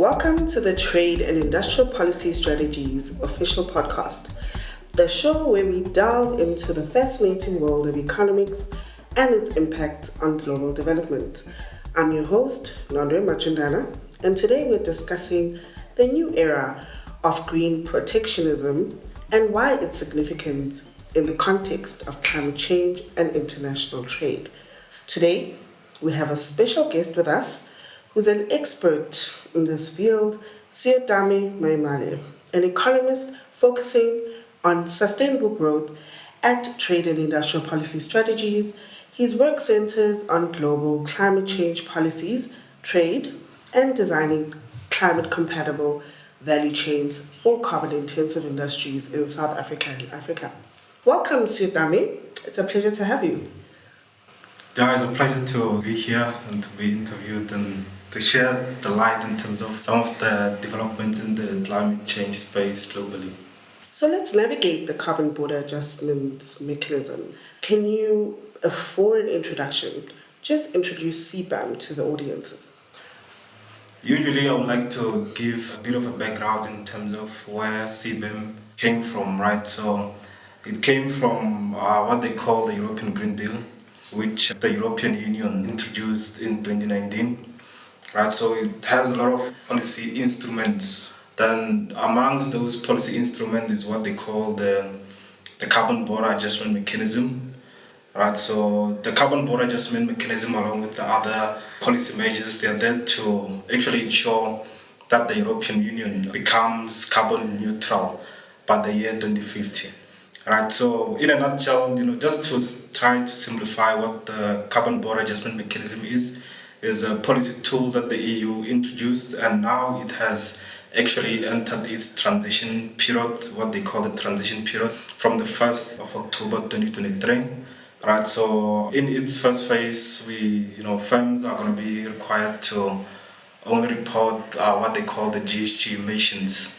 Welcome to the Trade and Industrial Policy Strategies official podcast, the show where we delve into the fascinating world of economics and its impact on global development. I'm your host, Nondwe Majundana, and today we're discussing the new era of green protectionism and why it's significant in the context of climate change and international trade. Today, we have a special guest with us who's an expert in this field, Seutame Maimele, an economist focusing on sustainable growth at Trade and Industrial Policy Strategies. His work centers on global climate change policies, trade, and designing climate-compatible value chains for carbon-intensive industries in South Africa and Africa. Welcome, Seutame. It's a pleasure to have you. Yeah, it's a pleasure to be here and to be interviewed and to share the light in terms of some of the developments in the climate change space globally. So let's navigate the carbon border adjustment mechanism. Can you, for an introduction, just introduce CBAM to the audience? Usually I would like to give a bit of a background in terms of where CBAM came from, right? So it came from what they call the European Green Deal, which the European Union introduced in 2019. Right, so it has a lot of policy instruments. Then amongst those policy instruments is what they call the carbon border adjustment mechanism. Right, so the carbon border adjustment mechanism, along with the other policy measures, they are there to actually ensure that the European Union becomes carbon neutral by the year 2050. Right, so in a nutshell, just to try to simplify what the carbon border adjustment mechanism is a policy tool that the EU introduced, and now it has actually entered its transition period, what they call the transition period, from the 1st of October 2023. Right, so in its first phase, firms are going to be required to only report what they call the GHG emissions,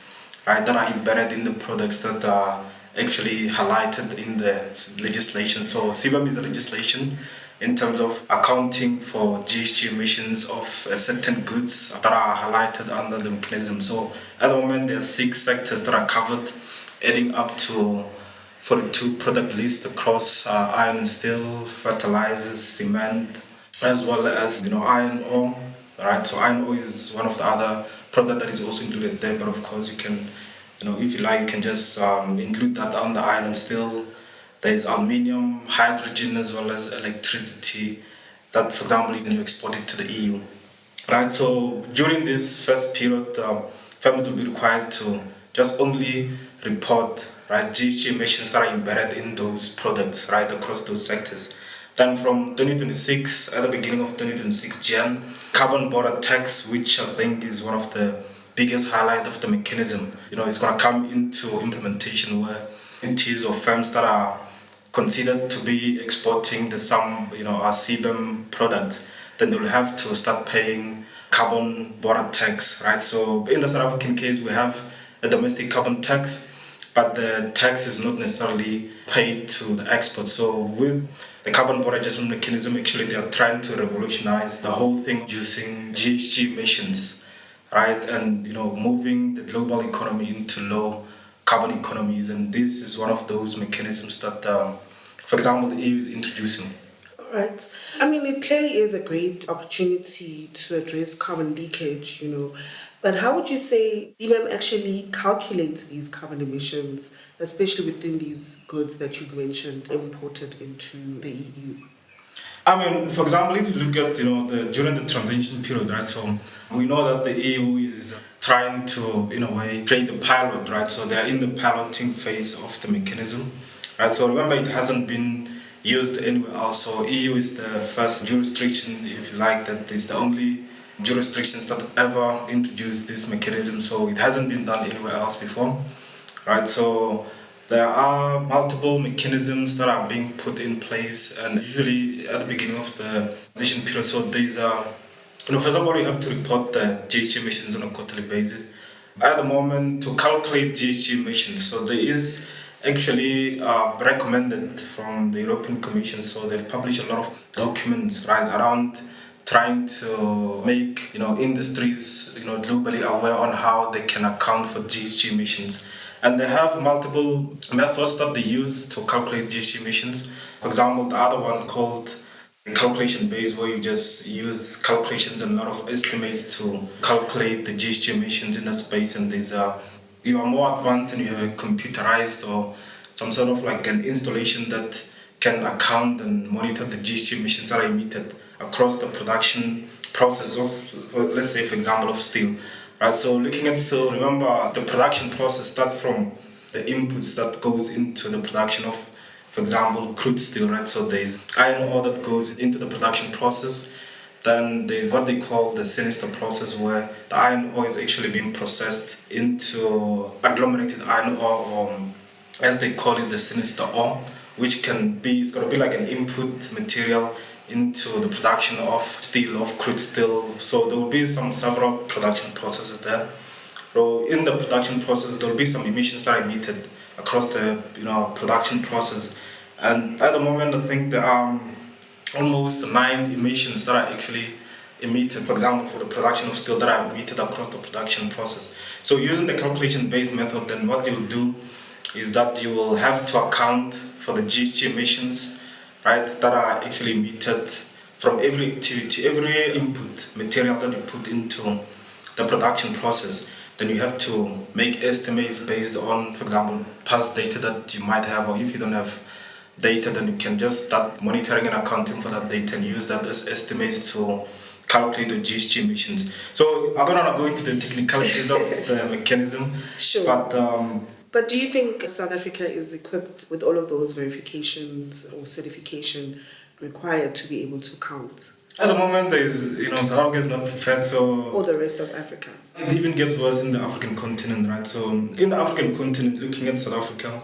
right, that are embedded in the products that are actually highlighted in the legislation. So CBAM is a legislation in terms of accounting for GHG emissions of certain goods that are highlighted under the mechanism. So at the moment there are 6 sectors that are covered, adding up to 42 product lists across iron and steel, fertilizers, cement, as well as iron ore. Right, so iron ore is one of the other products that is also included there, but of course you can, if you like, you can just include that under iron and steel. There is aluminium, hydrogen, as well as electricity that, for example, you export it to the EU. Right, so during this first period, firms will be required to just only report GHG emissions that are embedded in those products, right, across those sectors. Then from 2026, at the beginning of 2026 Jan, carbon border tax, which I think is one of the biggest highlight of the mechanism, it's going to come into implementation where entities or firms that are considered to be exporting our CBAM product, then they will have to start paying carbon border tax, right? So in the South African case, we have a domestic carbon tax, but the tax is not necessarily paid to the export. So with the carbon border adjustment mechanism, actually they are trying to revolutionize the whole thing using GHG emissions, right? And moving the global economy into low carbon economies, and this is one of those mechanisms that, for example, the EU is introducing. All right. I mean, it clearly is a great opportunity to address carbon leakage, but how would you say CBAM actually calculates these carbon emissions, especially within these goods that you've mentioned imported into the EU? I mean, for example, if you look at during the transition period, right? So we know that the EU is trying to, in a way, create the pilot, right? So they're in the piloting phase of the mechanism, right? So remember, it hasn't been used anywhere else. So EU is the first jurisdiction, if you like, that is the only jurisdictions that ever introduced this mechanism. So it hasn't been done anywhere else before, right? So there are multiple mechanisms that are being put in place, and usually at the beginning of the transition period. So these are, first of all, you have to report the GHG emissions on a quarterly basis. At the moment, to calculate GHG emissions, so there is actually recommended from the European Commission. So they've published a lot of documents, right, around trying to make industries globally aware on how they can account for GHG emissions. And they have multiple methods that they use to calculate GHG emissions. For example, the other one called calculation based, where you just use calculations and a lot of estimates to calculate the GHG emissions in that space. And there's you are more advanced and you have a computerized or some sort of like an installation that can account and monitor the GHG emissions that are emitted across the production process of, let's say, for example, of steel. Right, so looking at steel, remember the production process starts from the inputs that goes into the production of, for example, crude steel, right? So there's iron ore that goes into the production process. Then there's what they call the sinister process, where the iron ore is actually being processed into agglomerated iron ore, or as they call it, the sinister ore, which it's going to be like an input material into the production of steel, of crude steel. So there will be several production processes there. So in the production process, there will be some emissions that are emitted across the production process. And at the moment, I think there are almost 9 emissions that are actually emitted, for example, for the production of steel, that are emitted across the production process. So using the calculation-based method, then what you'll do is that you will have to account for the GHG emissions, right, that are actually emitted from every activity, every input material that you put into the production process. Then you have to make estimates based on, for example, past data that you might have, or if you don't have data, then you can just start monitoring and accounting for that data and use that as estimates to calculate the GHG emissions. So I don't want to go into the technicalities of the mechanism, Sure. But do you think South Africa is equipped with all of those verifications or certification required to be able to count? At the moment, South Africa is not prepared, so... Or the rest of Africa? It even gets worse in the African continent, right? So in the African continent, looking at South Africa,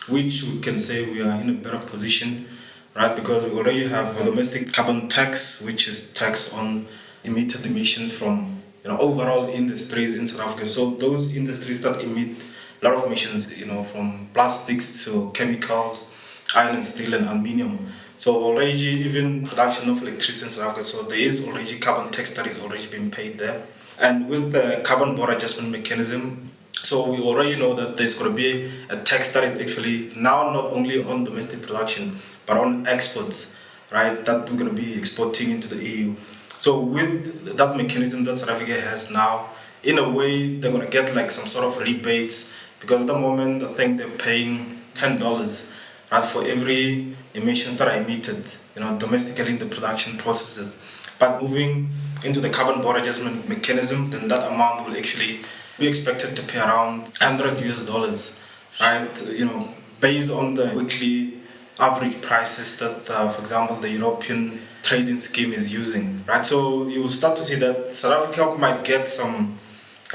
which we can say we are in a better position, right? Because we already have a domestic carbon tax, which is tax on emitted emissions from overall industries in South Africa. So those industries that emit a lot of emissions, from plastics to chemicals, iron and steel and aluminium. So already even production of electricity in South Africa, so there is already carbon tax that is already being paid there. And with the carbon border adjustment mechanism, so we already know that there's going to be a tax that is actually now not only on domestic production, but on exports, right, that we're going to be exporting into the EU. So with that mechanism that South Africa has now, in a way, they're going to get like some sort of rebates, because at the moment, I think they're paying $10, right, for every emissions that are emitted, domestically in the production processes. But moving into the carbon border adjustment mechanism, then that amount will actually be expected to pay around $100, right? Based on the weekly average prices that, for example, the European trading scheme is using, right? So you will start to see that South Africa might get some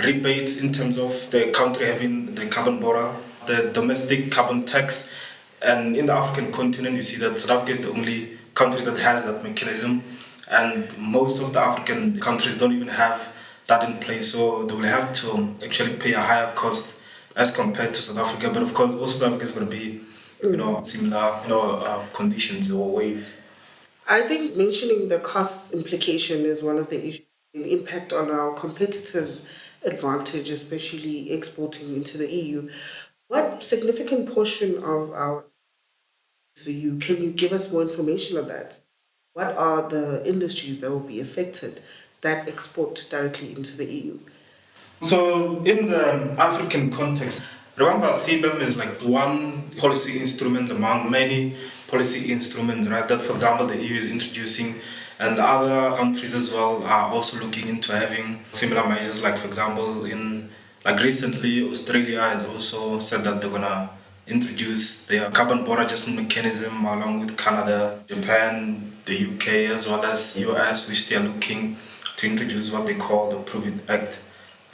rebates in terms of the country having the carbon border, the domestic carbon tax. And in the African continent, you see that South Africa is the only country that has that mechanism, and most of the African countries don't even have that in place, so they will have to actually pay a higher cost as compared to South Africa. But of course, also South Africa is going to be, similar, conditions or way. I think mentioning the cost implication is one of the issues, impact on our competitive advantage, especially exporting into the EU. What significant portion of our EU, can you give us more information on that? What are the industries that will be affected that export directly into the EU? So in the African context, remember CBAM is like one policy instrument among many policy instruments, right? That, for example, the EU is introducing, and other countries as well are also looking into having similar measures. Like, for example, recently, Australia has also said that they're gonna introduce their carbon border adjustment mechanism along with Canada, Japan, the UK, as well as US, which they are looking to introduce what they call the Prove It Act.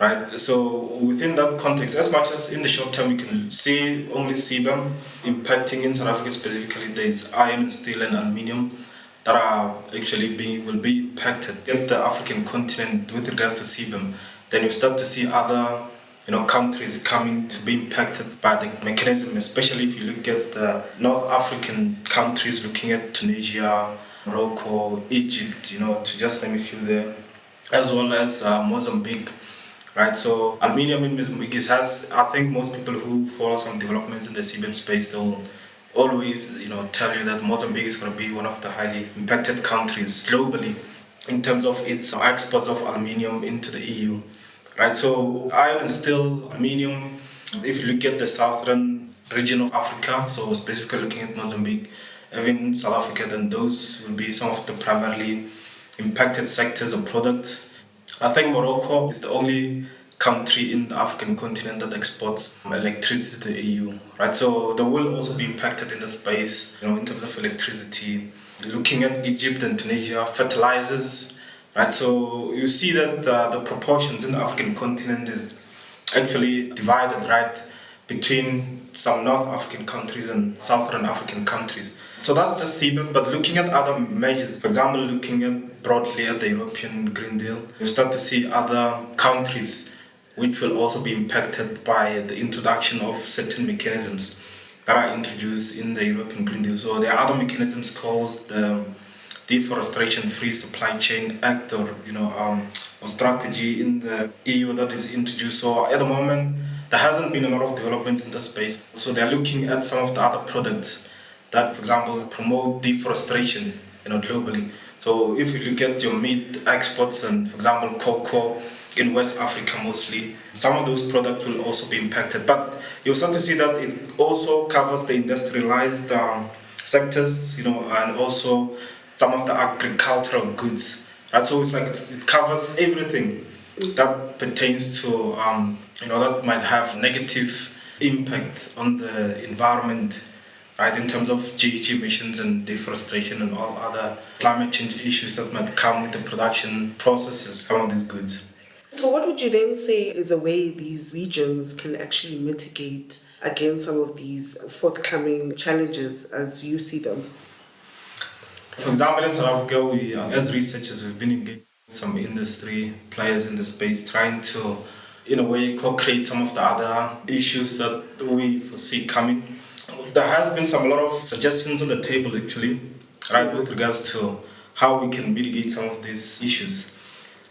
Right, so within that context, as much as in the short term we can see only CBAM impacting in South Africa specifically, there's iron, steel, and aluminium that are actually will be impacted in the African continent with regards to CBAM. Then you start to see other countries coming to be impacted by the mechanism, especially if you look at the North African countries, looking at Tunisia, Morocco, Egypt, to just name a few there, as well as Mozambique. Right, so aluminium in Mozambique has, I think most people who follow some developments in the CBAM space, they'll always, tell you that Mozambique is going to be one of the highly impacted countries globally in terms of its exports of aluminium into the EU. Right, so iron and steel, aluminium, if you look at the southern region of Africa, so specifically looking at Mozambique, even South Africa, then those will be some of the primarily impacted sectors or products. I think Morocco is the only country in the African continent that exports electricity to the EU, right? So they will also be impacted in the space, in terms of electricity. Looking at Egypt and Tunisia, fertilizers, right? So you see that the proportions in the African continent is actually divided, right, between some North African countries and Southern African countries. So that's just CBAM, but looking at other measures, for example, looking at broadly at the European Green Deal, you start to see other countries which will also be impacted by the introduction of certain mechanisms that are introduced in the European Green Deal. So there are other mechanisms called the Deforestation Free Supply Chain Act, or or strategy in the EU that is introduced. So at the moment, there hasn't been a lot of developments in the space. So they're looking at some of the other products that, for example, promote deforestation, globally. So if you look at your meat exports and, for example, cocoa in West Africa mostly, some of those products will also be impacted. But you'll start to see that it also covers the industrialized sectors, and also some of the agricultural goods. Right? So it's like it covers everything that pertains to, that might have negative impact on the environment, right, in terms of GHG emissions and deforestation and all other climate change issues that might come with the production processes of some of these goods. So what would you then say is a way these regions can actually mitigate against some of these forthcoming challenges as you see them? For example, in South Africa, we, as researchers, we've been engaged with some industry players in the space, trying to, in a way, co-create some of the other issues that we foresee coming. There has been a lot of suggestions on the table, actually, right, with regards to how we can mitigate some of these issues.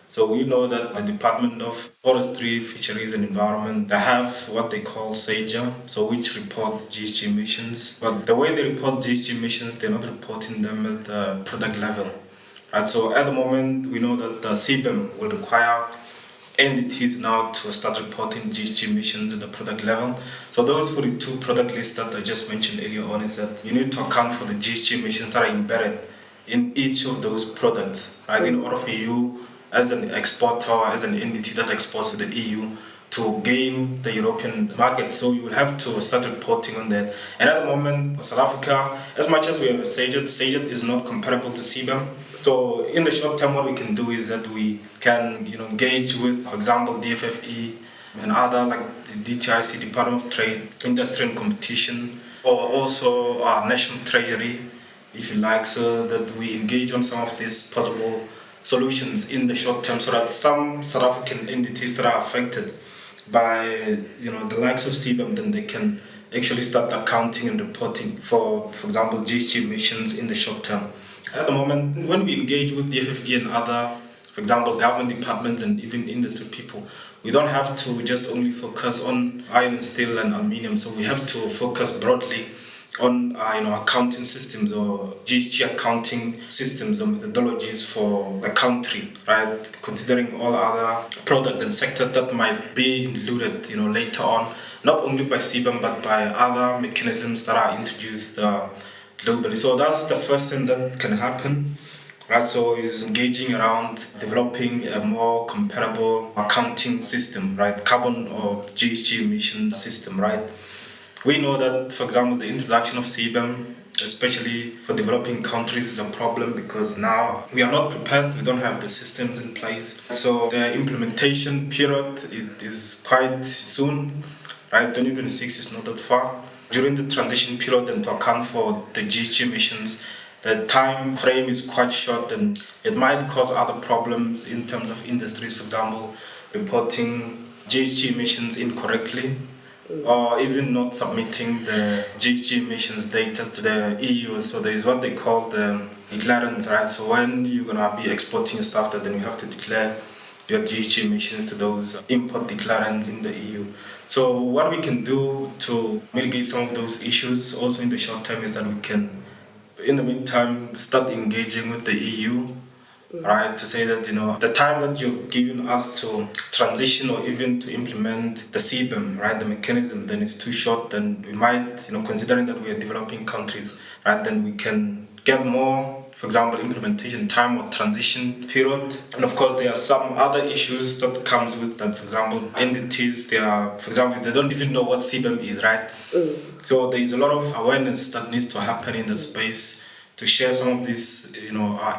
So we know that the Department of Forestry, Fisheries and Environment, they have what they call SAGA, so which report GHG emissions. But the way they report GHG emissions, they're not reporting them at the product level. Right? So at the moment, we know that the CBAM will require entities now to start reporting GHG emissions at the product level. So those 42 product lists that I just mentioned earlier on is that you need to account for the GHG emissions that are embedded in each of those products, right? In order for you as an exporter, as an entity that exports to the EU, to gain the European market. So you will have to start reporting on that. And at the moment, South Africa, as much as we have a SAGET is not comparable to CBAM. So in the short term, what we can do is that we can, engage with, for example, DFFE and other like the DTIC, Department of Trade, Industry and Competition, or also our National Treasury, if you like, so that we engage on some of these possible solutions in the short term, so that some South African entities that are affected by the likes of CBAM, then they can actually start accounting and reporting for example, GHG emissions in the short term. At the moment, when we engage with the FFE and other, for example, government departments and even industry people, we don't have to just only focus on iron, steel and aluminium. So we have to focus broadly on accounting systems or GHG accounting systems or methodologies for the country, right? Considering all other products and sectors that might be included, later on, not only by CBAM but by other mechanisms that are introduced globally. So that's the first thing that can happen, right? So is engaging around developing a more comparable accounting system, right? Carbon or GHG emission system, right? We know that, for example, the introduction of CBAM, especially for developing countries, is a problem because now we are not prepared, we don't have the systems in place. So the implementation period, it is quite soon, right? 2026 is not that far. During the transition period and to account for the GHG emissions, the time frame is quite short and it might cause other problems in terms of industries, for example, reporting GHG emissions incorrectly, or even not submitting the GHG emissions data to the EU. So there is what they call the declarants, right? So when you're gonna be exporting stuff, that then you have to declare your GHG emissions to those import declarants in the EU. So what we can do to mitigate some of those issues also in the short term is that we can, in the meantime, start engaging with the EU, right, to say that, the time that you've given us to transition or even to implement the CBAM, right, the mechanism, then it's too short. Then we might, considering that we are developing countries, right, then we can get more, for example, implementation time or transition period. And of course, there are some other issues that comes with that. For example, entities, they don't even know what CBAM is, right? So there is a lot of awareness that needs to happen in the space to share some of these,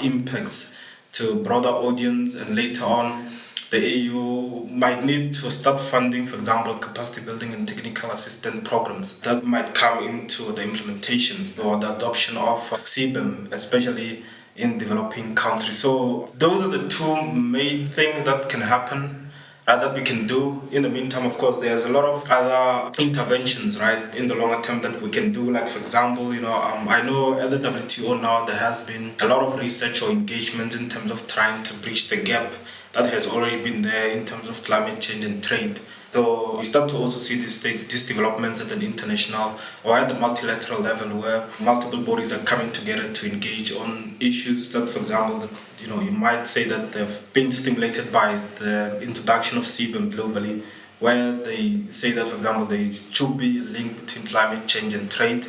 impacts to broader audience, and later on the EU might need to start funding, for example, capacity building and technical assistance programs that might come into the implementation or the adoption of CBAM, especially in developing countries. So those are the two main things that can happen, that we can do. In the meantime, of course, there's a lot of other interventions, right, in the longer term that we can do. Like, for example, I know at the WTO now there has been a lot of research or engagement in terms of trying to bridge the gap that has already been there in terms of climate change and trade. So we start to also see these developments at an international or at the multilateral level, where multiple bodies are coming together to engage on issues that, for example, that you might say that they've been stimulated by the introduction of CBAM globally, where they say that, for example, there should be a link between climate change and trade.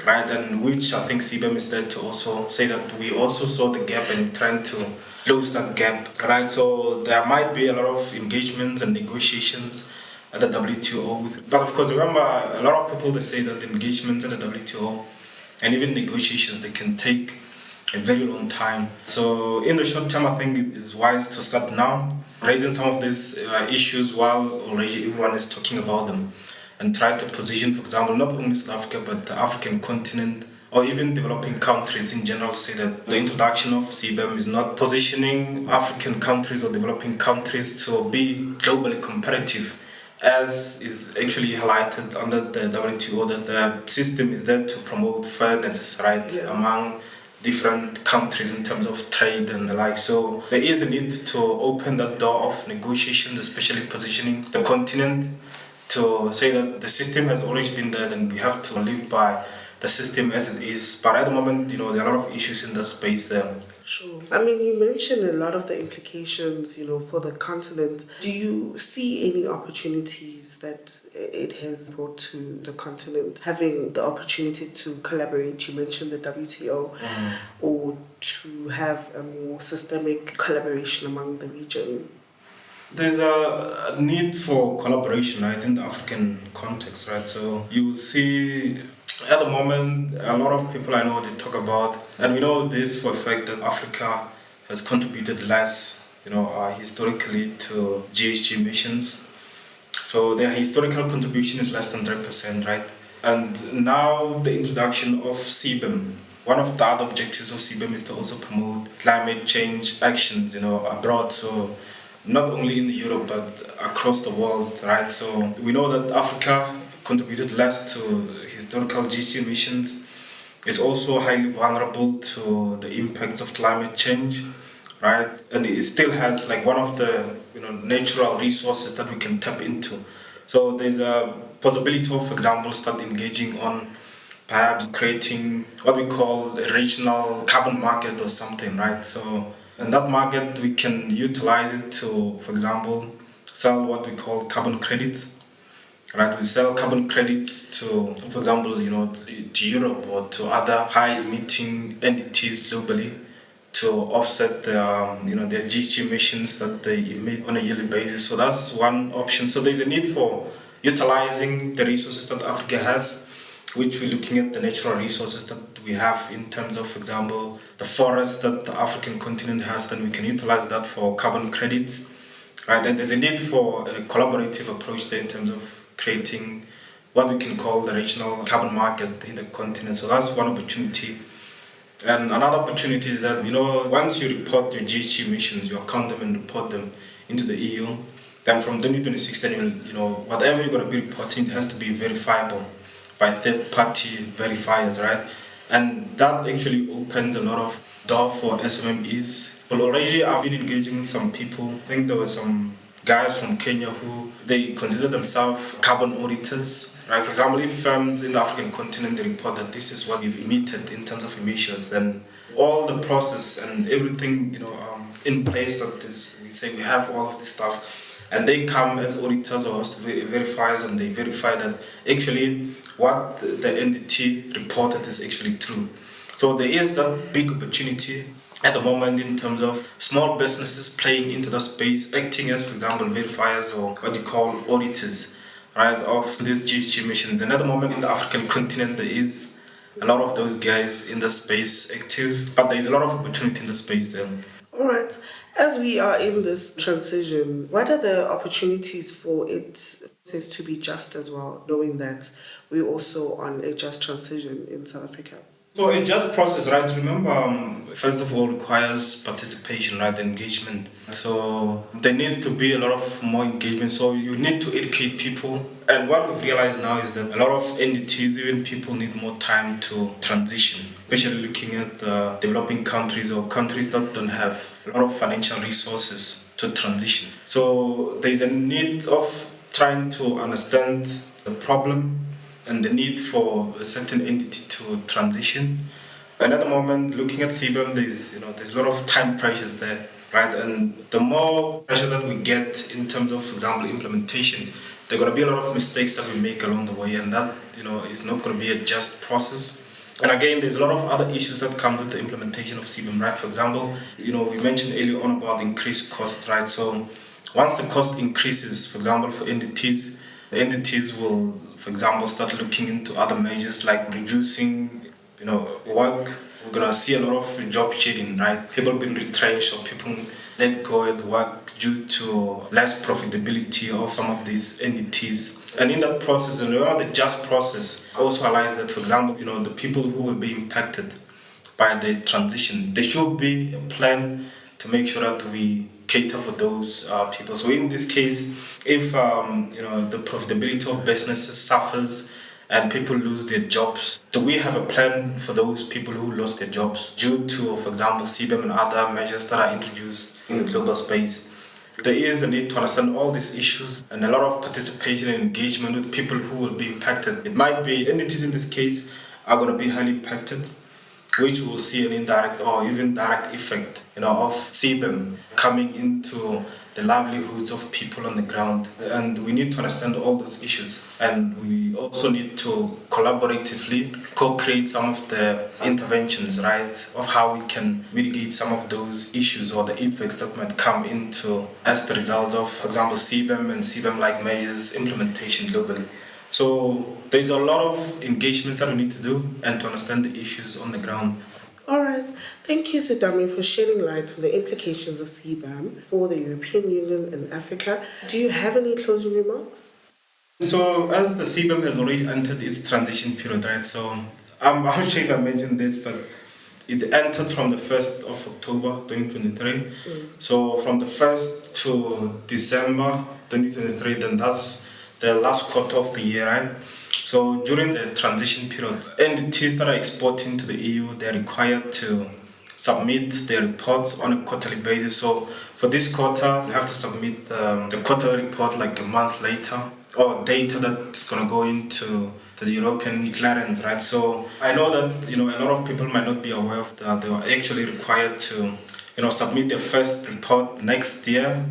Right, and which I think CBAM is there to also say that we also saw the gap and trying to close that gap, right? So there might be a lot of engagements and negotiations at the WTO. But of course, remember, a lot of people, they say that the engagements at the WTO and even negotiations, they can take a very long time. So in the short term, I think it is wise to start now, raising some of these issues while already everyone is talking about them, and try to position, for example, not only South Africa, but the African continent, or even developing countries in general, say that the introduction of CBAM is not positioning African countries or developing countries to be globally competitive, as is actually highlighted under the WTO, that the system is there to promote fairness, right, among different countries in terms of trade and the like. So there is a need to open that door of negotiations, especially positioning the continent to say that the system has always been there, then we have to live by the system as it is. But at the moment, there are a lot of issues in that space there. Sure. I mean, you mentioned a lot of the implications, for the continent. Do you see any opportunities that it has brought to the continent, having the opportunity to collaborate? You mentioned the WTO, or to have a more systemic collaboration among the region. There's a need for collaboration, right, in the African context, right? So you see, at the moment, a lot of people I know, they talk about, and we know this for a fact, that Africa has contributed less, historically, to GHG emissions. So their historical contribution is less than 3%, right? And now the introduction of CBAM, one of the other objectives of CBAM is to also promote climate change actions, abroad. So not only in Europe, but across the world, right? So we know that Africa contributed less to historical GHG emissions. It's also highly vulnerable to the impacts of climate change, right? And it still has like one of the natural resources that we can tap into. So there's a possibility of, for example, start engaging on perhaps creating what we call a regional carbon market or something, right? So in that market, we can utilize it to, for example, sell what we call carbon credits. Right, we sell carbon credits to, for example, to Europe or to other high-emitting entities globally to offset their GHG emissions that they emit on a yearly basis. So that's one option. So there's a need for utilizing the resources that Africa has, which we're looking at the natural resources that we have in terms of, for example, the forest that the African continent has. Then we can utilize that for carbon credits, right? And there's a need for a collaborative approach there in terms of creating what we can call the regional carbon market in the continent. So that's one opportunity. And another opportunity is that, once you report your GHG emissions, you account them and report them into the EU, then from 2026, then whatever you're going to be reporting, it has to be verifiable by third-party verifiers, right? And that actually opens a lot of door for SMMEs. Well, already I've been engaging with some people. I think there were some guys from Kenya who they consider themselves carbon auditors. Right? For example, if firms in the African continent they report that this is what we've emitted in terms of emissions, then all the process and everything in place that is, we say we have all of this stuff, and they come as auditors or as verifiers, and they verify that actually what the entity reported is actually true. So there is that big opportunity at the moment in terms of small businesses playing into the space, acting as, for example, verifiers or what you call auditors, right, of these GHG emissions. And at the moment in the African continent, there is a lot of those guys in the space active, but there is a lot of opportunity in the space there. All right. As we are in this transition, what are the opportunities for it to be just as well, knowing that we're also on a just transition in South Africa? So a just process, right? Remember, first of all, requires participation, right? Engagement. So there needs to be a lot of more engagement. So you need to educate people. And what we've realized now is that a lot of entities, even people, need more time to transition, especially looking at developing countries or countries that don't have a lot of financial resources to transition. So there's a need of trying to understand the problem and the need for a certain entity to transition. And at the moment, looking at CBAM, there's a lot of time pressures there, right? And the more pressure that we get in terms of, for example, implementation, there are going to be a lot of mistakes that we make along the way, and that is not going to be a just process. And again, there's a lot of other issues that come with the implementation of CBAM, right? For example, we mentioned earlier on about increased cost, right? So once the cost increases, for example, for entities, the entities will, for example, start looking into other measures like reducing, work. We're gonna see a lot of job shedding, right? People being retrenched or people let go at work due to less profitability of some of these entities. And in that process, and remember the just process also highlights that, for example, the people who will be impacted by the transition, there should be a plan to make sure that we cater for those people. So in this case, if the profitability of businesses suffers and people lose their jobs, do we have a plan for those people who lost their jobs due to, for example, CBAM and other measures that are introduced in the global space? There is a need to understand all these issues and a lot of participation and engagement with people who will be impacted. It might be entities in this case are going to be highly impacted, which will see an indirect or even direct effect, of CBAM coming into the livelihoods of people on the ground. And we need to understand all those issues. And we also need to collaboratively co-create some of the interventions, right, of how we can mitigate some of those issues or the effects that might come into as the result of, for example, CBAM and CBAM-like measures implementation globally. So there's a lot of engagements that we need to do and to understand the issues on the ground. All right. Thank you, Seutame, for shedding light on the implications of CBAM for the European Union and Africa. Do you have any closing remarks? So as the CBAM has already entered its transition period, right? So I'm sure if I mentioned this, but it entered from the 1st of October 2023. So from the 1st to December 2023, then that's the last quarter of the year, right? So during the transition period, entities that are exporting to the EU, they're required to submit their reports on a quarterly basis. So for this quarter, we have to submit the quarterly report like a month later, or data that's going to go into the European clearance, right? So I know that a lot of people might not be aware of that. They are actually required to submit their first report next year,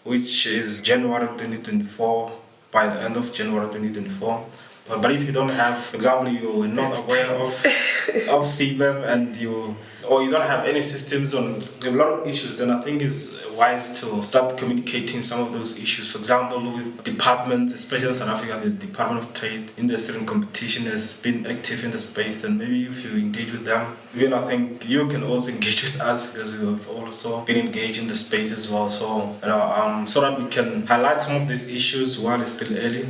which is January 2024, by the end of January 2024. But if you don't have, for example, you are not aware of CBAM and you don't have any systems on a lot of issues, then I think it's wise to start communicating some of those issues. For example, with departments, especially in South Africa, the Department of Trade, Industry and Competition has been active in the space. Then maybe if you engage with them, even I think you can also engage with us because we have also been engaged in the space as well. So so that we can highlight some of these issues while it's still early.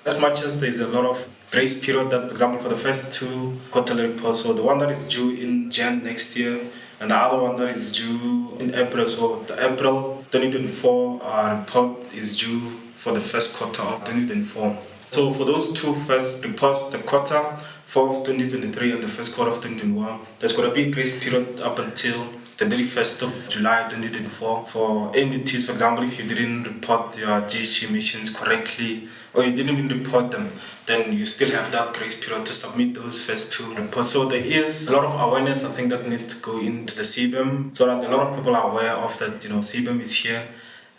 As much as there's a lot of grace period that, for example, for the first two quarterly reports, so the one that is due in Jan next year and the other one that is due in April. So the April 2024 report is due for the first quarter of 2024. So for those two first reports, the quarter 4th, 2023 and the first quarter of 2021. There's going to be a grace period up until the 31st of July 2024 for entities. For example, if you didn't report your GHG emissions correctly or you didn't even report them, then you still have that grace period to submit those first two reports. So there is a lot of awareness, I think, that needs to go into the CBAM so that a lot of people are aware of that, CBAM is here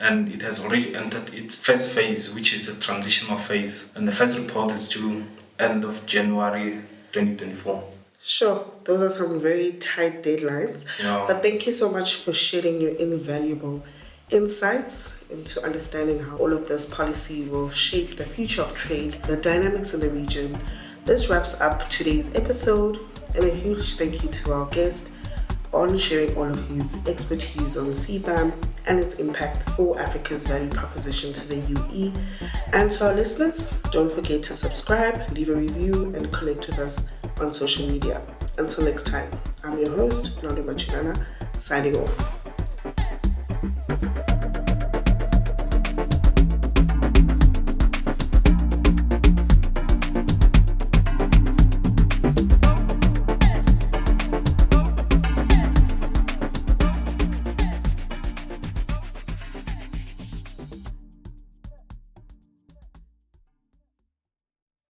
and it has already entered its first phase, which is the transitional phase. And the first report is due end of January 2024. Sure, those are some very tight deadlines. Yeah. But thank you so much for sharing your invaluable insights into understanding how all of this policy will shape the future of trade, the dynamics in the region. This wraps up today's episode, and a huge thank you to our guest on sharing all of his expertise on CBAM and its impact for Africa's value proposition to the UE. And to our listeners, don't forget to subscribe, leave a review, and connect with us on social media. Until next time, I'm your host, Nondwe Majundana, signing off.